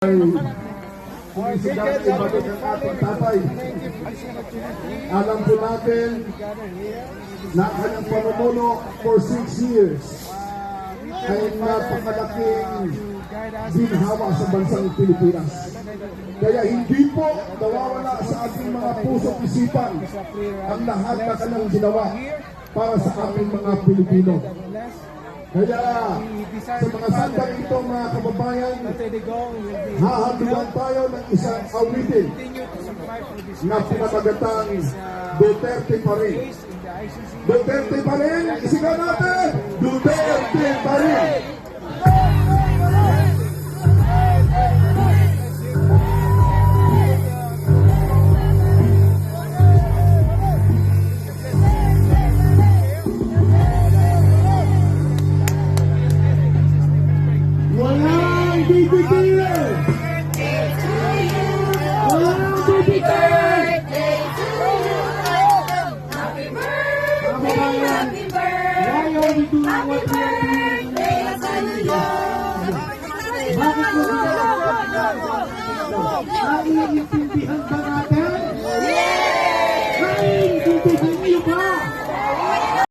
Pumisigat ibalik ang ating tatay. Alam po natin na kanyang pamumuno for 6 years ay napakalaking ginhawa sa bansang Pilipinas. Kaya hindi po nawawala sa ating mga puso't isipan ang lahat na kanyang ginawa para sa ating mga Pilipino. Kaya sa mga sandang ito mga kababayan, hahabigan tayo ng isang awitin na pinamagatang Duterte pa rin. Duterte pa rin! Isigaw natin! Duterte pa rin! Walang bibigil! Walang bibigil! Why are we doing what we are doing?